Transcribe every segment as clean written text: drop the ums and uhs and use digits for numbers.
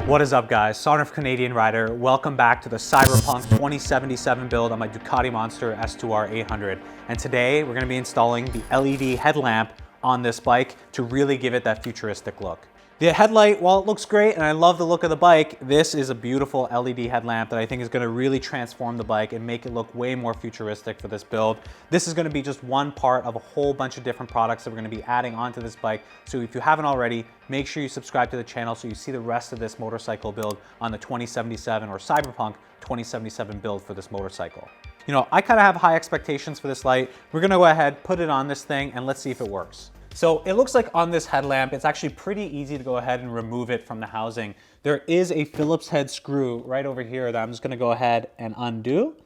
What is up, guys? Sonduren Canadian rider. Welcome back to the Cyberpunk 2077 build on my Ducati Monster S2R 800. And today we're going to be installing the LED headlamp on this bike to really give it that futuristic look. The headlight, while it looks great and I love the look of the bike, this is a beautiful LED headlamp that I think is going to really transform the bike and make it look way more futuristic for this build. This is going to be just one part of a whole bunch of different products that we're going to be adding onto this bike. So if you haven't already, make sure you subscribe to the channel so you see the rest of this motorcycle build on the 2077 or Cyberpunk 2077 build for this motorcycle. You know, I kind of have high expectations for this light. We're going to go ahead, put it on this thing, and let's see if it works. So it looks like on this headlamp, it's actually pretty easy to go ahead and remove it from the housing. There is a Phillips head screw right over here that I'm just gonna go ahead and undo.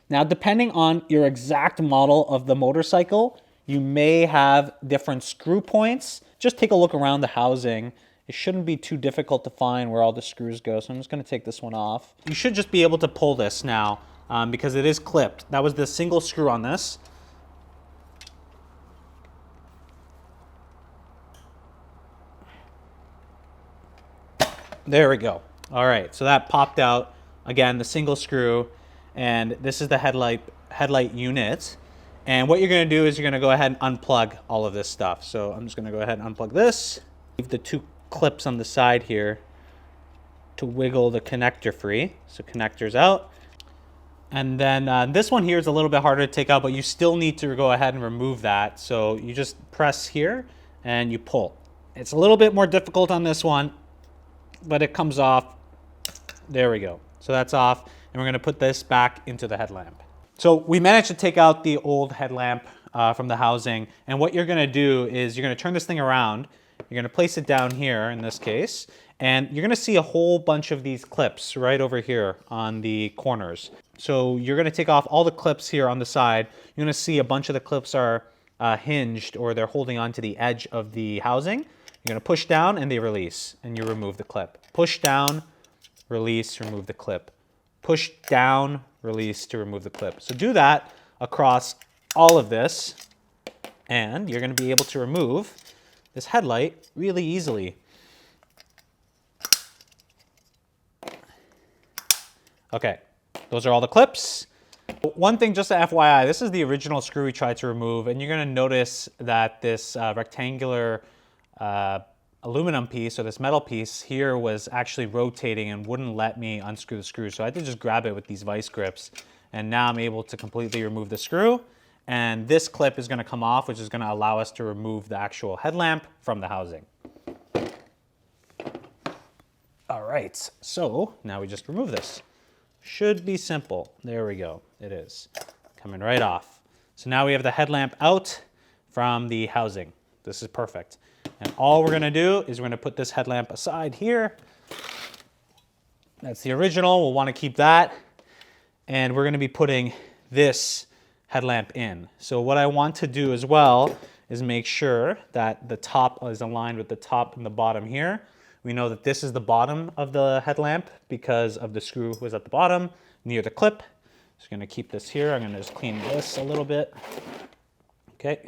Now, depending on your exact model of the motorcycle, you may have different screw points. Just take a look around the housing. It shouldn't be too difficult to find where all the screws go. So I'm just gonna take this one off. You should just be able to pull this now because it is clipped. That was the single screw on this. There we go. All right, so that popped out. Again, the single screw, and this is the headlight unit. And what you're gonna do is you're gonna go ahead and unplug all of this stuff. So I'm just gonna go ahead and unplug this. Leave the two clips on the side here to wiggle the connector free. So connector's out. And then this one here is a little bit harder to take out, but you still need to go ahead and remove that. So you just press here and you pull. It's a little bit more difficult on this one, but it comes off. There we go. So that's off, and we're gonna put this back into the headlamp. So we managed to take out the old headlamp from the housing, and what you're gonna do is you're gonna turn this thing around, you're gonna place it down here in this case, and you're gonna see a whole bunch of these clips right over here on the corners. So you're gonna take off all the clips here on the side. You're gonna see a bunch of the clips are hinged, or they're holding onto the edge of the housing. You're gonna push down and they release, and you remove the clip. Push down, release, remove the clip. Push down, release to remove the clip. So do that across all of this, and you're gonna be able to remove this headlight really easily. Okay, those are all the clips. One thing, just a FYI, this is the original screw we tried to remove, and you're gonna notice that this rectangular aluminum piece, or this metal piece here, was actually rotating and wouldn't let me unscrew the screw. So I had to just grab it with these vice grips, and now I'm able to completely remove the screw. And this clip is gonna come off, which is gonna allow us to remove the actual headlamp from the housing. All right, so now we just remove this. Should be simple. There we go, it is. Coming right off. So now we have the headlamp out from the housing. This is perfect. And all we're gonna do is we're gonna put this headlamp aside here. That's the original, we'll wanna keep that. And we're gonna be putting this headlamp in. So what I want to do as well is make sure that the top is aligned with the top and the bottom here. We know that this is the bottom of the headlamp because of the screw was at the bottom near the clip. So I'm gonna keep this here. I'm gonna just clean this a little bit. Okay.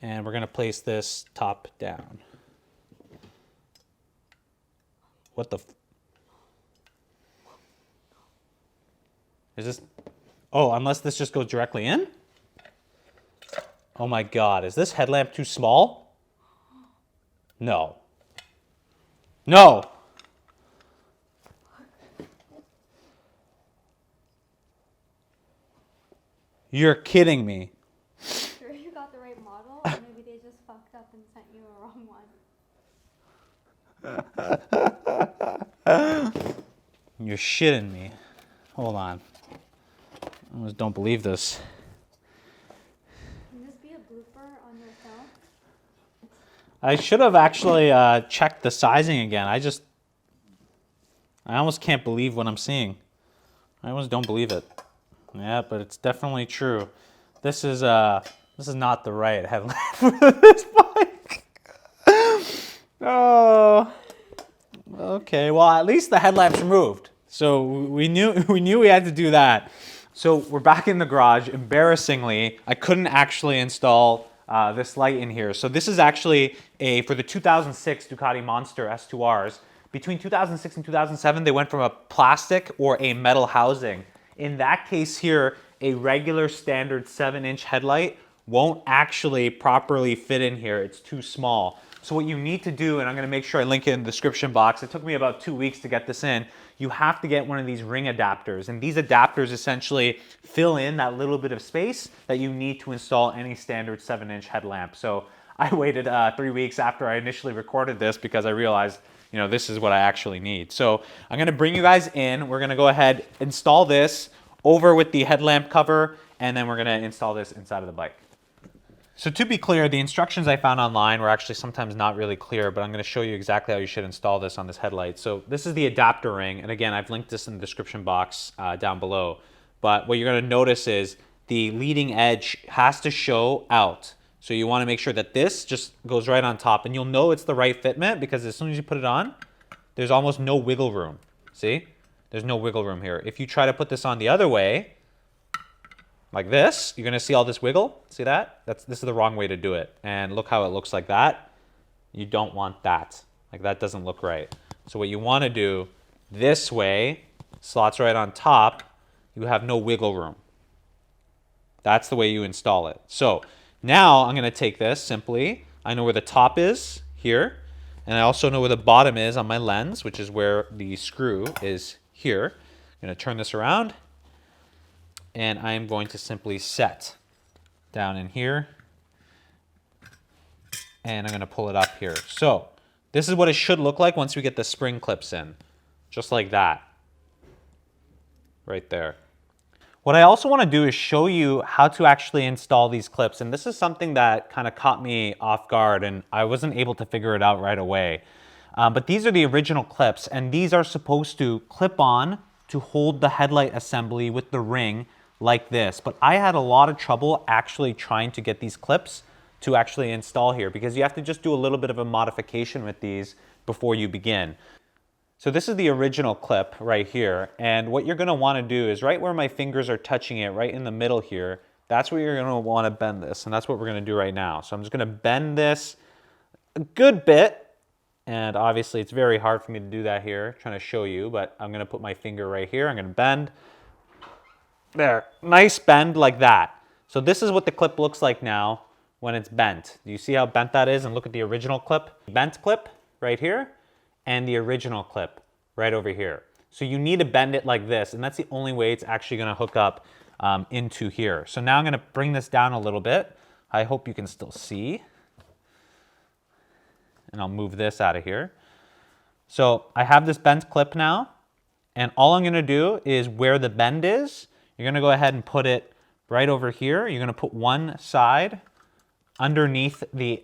And we're gonna place this top down. What the is this? Oh, unless this just goes directly in? Oh my God, is this headlamp too small? No. No! You're kidding me. Or maybe they just fucked up and sent you a wrong one. You're shitting me. Hold on. I almost don't believe this. Can this be a blooper on your film? I should have actually checked the sizing again. I almost can't believe what I'm seeing. I almost don't believe it. Yeah, but it's definitely true. This is not the right headlamp for this bike. Oh. Okay, well, at least the headlamp's removed. So we knew we had to do that. So we're back in the garage. Embarrassingly, I couldn't actually install this light in here. So this is actually for the 2006 Ducati Monster S2Rs. Between 2006 and 2007, they went from a plastic or a metal housing. In that case here, a regular standard 7-inch headlight won't actually properly fit in here. It's too small. So what you need to do, and I'm gonna make sure I link it in the description box, it took me about 2 weeks to get this in, you have to get one of these ring adapters. And these adapters essentially fill in that little bit of space that you need to install any standard 7-inch headlamp. So I waited 3 weeks after I initially recorded this because I realized, you know, this is what I actually need. So I'm gonna bring you guys in. We're gonna go ahead, install this over with the headlamp cover, and then we're gonna install this inside of the bike. So to be clear, the instructions I found online were actually sometimes not really clear, but I'm going to show you exactly how you should install this on this headlight. So this is the adapter ring, and again, I've linked this in the description box down below. But what you're going to notice is the leading edge has to show out. So you want to make sure that this just goes right on top, and you'll know it's the right fitment because as soon as you put it on, there's almost no wiggle room. See? There's no wiggle room here. If you try to put this on the other way, like this, you're gonna see all this wiggle. See that? This is the wrong way to do it. And look how it looks like that. You don't want that. Like that doesn't look right. So what you wanna do this way, slots right on top, you have no wiggle room. That's the way you install it. So now I'm gonna take this simply. I know where the top is here, and I also know where the bottom is on my lens, which is where the screw is here. I'm gonna turn this around, and I'm going to simply set down in here, and I'm gonna pull it up here. So this is what it should look like once we get the spring clips in, just like that, right there. What I also wanna do is show you how to actually install these clips, and this is something that kind of caught me off guard, and I wasn't able to figure it out right away. But these are the original clips, and these are supposed to clip on to hold the headlight assembly with the ring like this. But I had a lot of trouble actually trying to get these clips to actually install here because you have to just do a little bit of a modification with these before you begin. So this is the original clip right here, and what you're gonna wanna do is right where my fingers are touching it, right in the middle here, that's where you're gonna wanna bend this, and that's what we're gonna do right now. So I'm just gonna bend this a good bit, and obviously it's very hard for me to do that here, trying to show you, but I'm gonna put my finger right here, I'm gonna bend. There, nice bend like that. So this is what the clip looks like now when it's bent. Do you see how bent that is? And look at the original clip. Bent clip right here and the original clip right over here. So you need to bend it like this, and that's the only way it's actually gonna hook up into here. So now I'm gonna bring this down a little bit. I hope you can still see. And I'll move this out of here. So I have this bent clip now, and all I'm gonna do is where the bend is, you're gonna go ahead and put it right over here. You're gonna put one side underneath the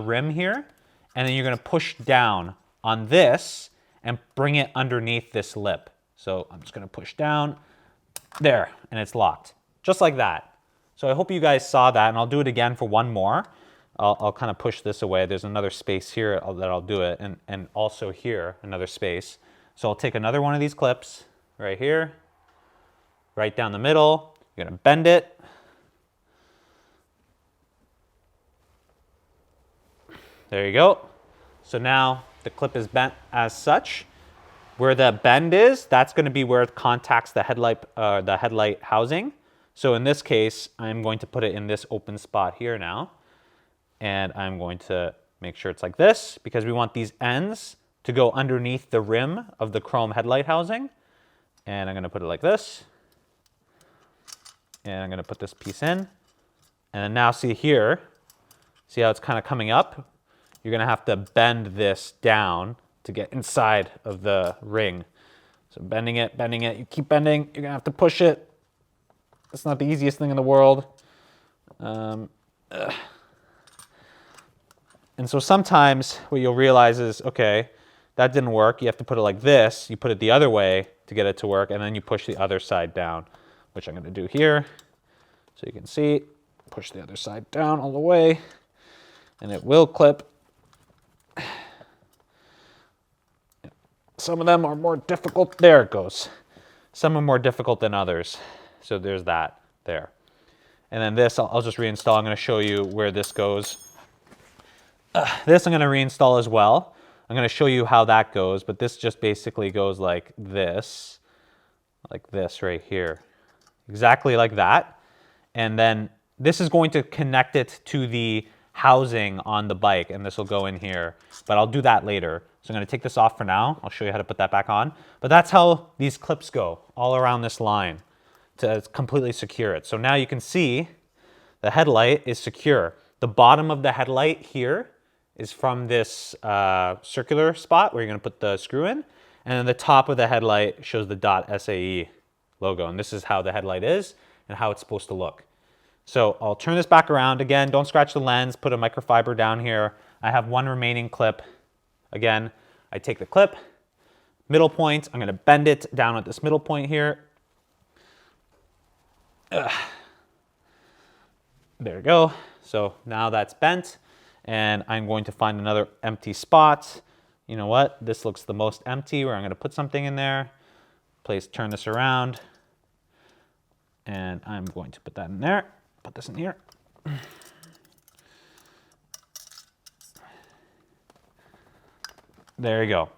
rim here, and then you're gonna push down on this and bring it underneath this lip. So I'm just gonna push down, there, and it's locked, just like that. So I hope you guys saw that, and I'll do it again for one more. I'll kind of push this away. There's another space here that I'll do it, and also here, another space. So I'll take another one of these clips right here, right down the middle. You're gonna bend it. There you go. So now the clip is bent as such. Where the bend is, that's gonna be where it contacts the headlight housing. So in this case, I'm going to put it in this open spot here now. And I'm going to make sure it's like this because we want these ends to go underneath the rim of the chrome headlight housing. And I'm gonna put it like this. And I'm gonna put this piece in. And then now see here, see how it's kind of coming up? You're gonna have to bend this down to get inside of the ring. So bending it, you keep bending, you're gonna have to push it. It's not the easiest thing in the world. And so sometimes what you'll realize is, okay, that didn't work. You have to put it like this. You put it the other way to get it to work, and then you push the other side down, which I'm gonna do here. So you can see, push the other side down all the way, and it will clip. Some of them are more difficult. There it goes. Some are more difficult than others. So there's that there. And then this, I'll just reinstall. I'm going to show you where this goes. This I'm going to reinstall as well. I'm going to show you how that goes, but this just basically goes like this right here. Exactly like that. And then this is going to connect it to the housing on the bike, and this will go in here, but I'll do that later. So I'm going to take this off for now. I'll show you how to put that back on. But that's how these clips go all around this line to completely secure it. So now you can see the headlight is secure. The bottom of the headlight here is from this circular spot where you're going to put the screw in, and then the top of the headlight shows the .SAE logo, and this is how the headlight is and how it's supposed to look. So I'll turn this back around. Again, don't scratch the lens, put a microfiber down here. I have one remaining clip. Again, I take the clip, middle point, I'm going to bend it down at this middle point here. There we go. So now that's bent, and I'm going to find another empty spot. You know what? This looks the most empty, where I'm going to put something in there. Turn this around, and I'm going to put that in there. Put this in here. There you go.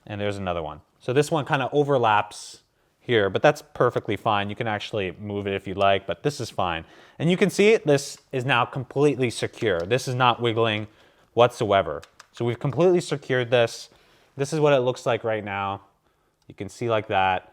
And there's another one. So this one kind of overlaps here, but that's perfectly fine. You can actually move it if you like, but this is fine. And you can see this is now completely secure. This is not wiggling whatsoever. So we've completely secured this. This is what it looks like right now. You can see like that.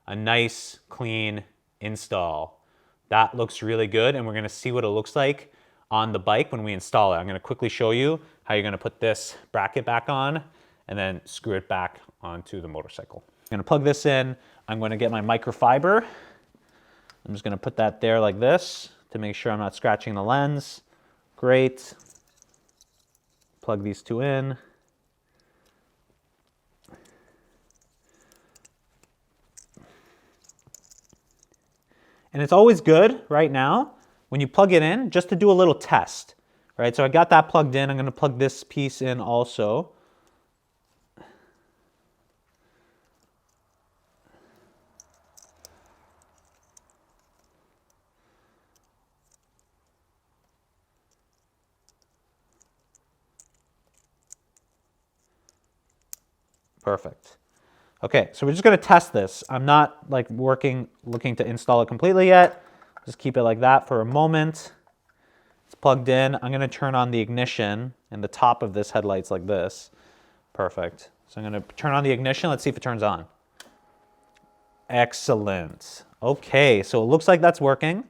A nice, clean install. That looks really good, and we're going to see what it looks like on the bike when we install it. I'm going to quickly show you how you're going to put this bracket back on and then screw it back onto the motorcycle. I'm going to plug this in. I'm going to get my microfiber. I'm just going to put that there like this to make sure I'm not scratching the lens. Great. Plug these two in. And it's always good right now when you plug it in just to do a little test, right? So I got that plugged in. I'm going to plug this piece in also. Perfect. Okay, so we're just going to test this. I'm not like looking to install it completely yet. Just keep it like that for a moment. It's plugged in. I'm going to turn on the ignition, and the top of this headlight's like this. Perfect. So I'm going to turn on the ignition. Let's see if it turns on. Excellent. Okay, so it looks like that's working.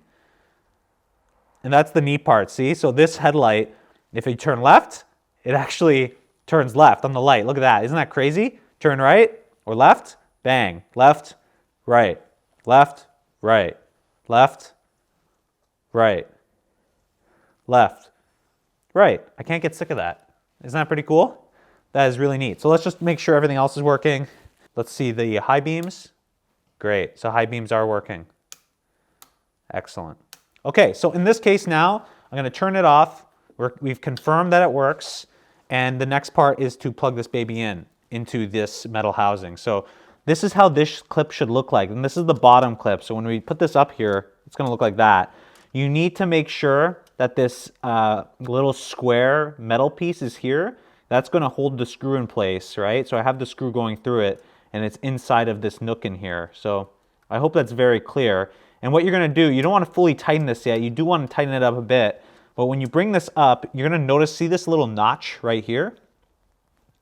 And that's the neat part, see? So this headlight, if you turn left, it actually turns left on the light. Look at that. Isn't that crazy? Turn right or left, bang. Left, right, left, right, left, right, left, right. I can't get sick of that. Isn't that pretty cool? That is really neat. So let's just make sure everything else is working. Let's see the high beams. Great. So high beams are working. Excellent. Okay, so in this case now, I'm going to turn it off. We've confirmed that it works. And the next part is to plug this baby into this metal housing. So this is how this clip should look like. And this is the bottom clip. So when we put this up here, it's going to look like that. You need to make sure that this little square metal piece is here. That's going to hold the screw in place, right? So I have the screw going through it, and it's inside of this nook in here. So I hope that's very clear. And what you're going to do, you don't want to fully tighten this yet. You do want to tighten it up a bit. But when you bring this up, you're going to notice, see this little notch right here?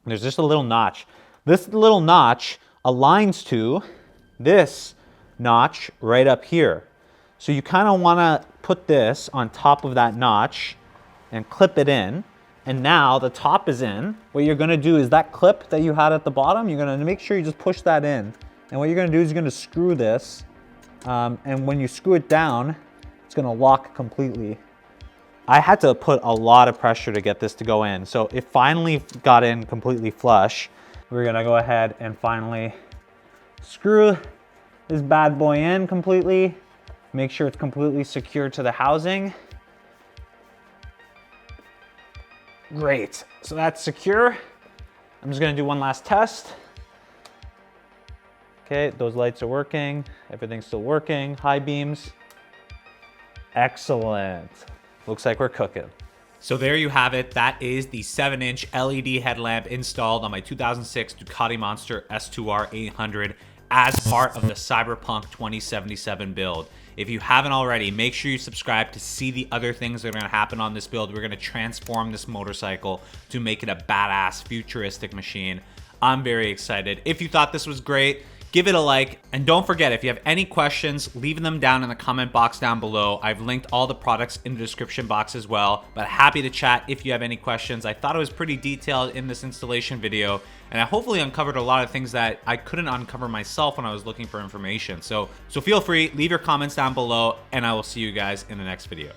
There's just a little notch. This little notch aligns to this notch right up here. So you kind of want to put this on top of that notch and clip it in. And now the top is in. What you're going to do is that clip that you had at the bottom, you're going to make sure you just push that in. And what you're going to do is you're going to screw this. And when you screw it down, it's going to lock completely. I had to put a lot of pressure to get this to go in. So it finally got in completely flush. We're going to go ahead and finally screw this bad boy in completely. Make sure it's completely secure to the housing. Great. So that's secure. I'm just going to do one last test. Okay, those lights are working. Everything's still working. High beams. Excellent. Looks like we're cooking. So there you have it. That is the 7-inch LED headlamp installed on my 2006 Ducati Monster S2R 800 as part of the Cyberpunk 2077 build. If you haven't already, make sure you subscribe to see the other things that are going to happen on this build. We're going to transform this motorcycle to make it a badass futuristic machine. I'm very excited. If you thought this was great, give it a like, and don't forget, if you have any questions, leave them down in the comment box down below. I've linked all the products in the description box as well, but happy to chat if you have any questions. I thought it was pretty detailed in this installation video, and I hopefully uncovered a lot of things that I couldn't uncover myself when I was looking for information. So feel free, leave your comments down below, and I will see you guys in the next video.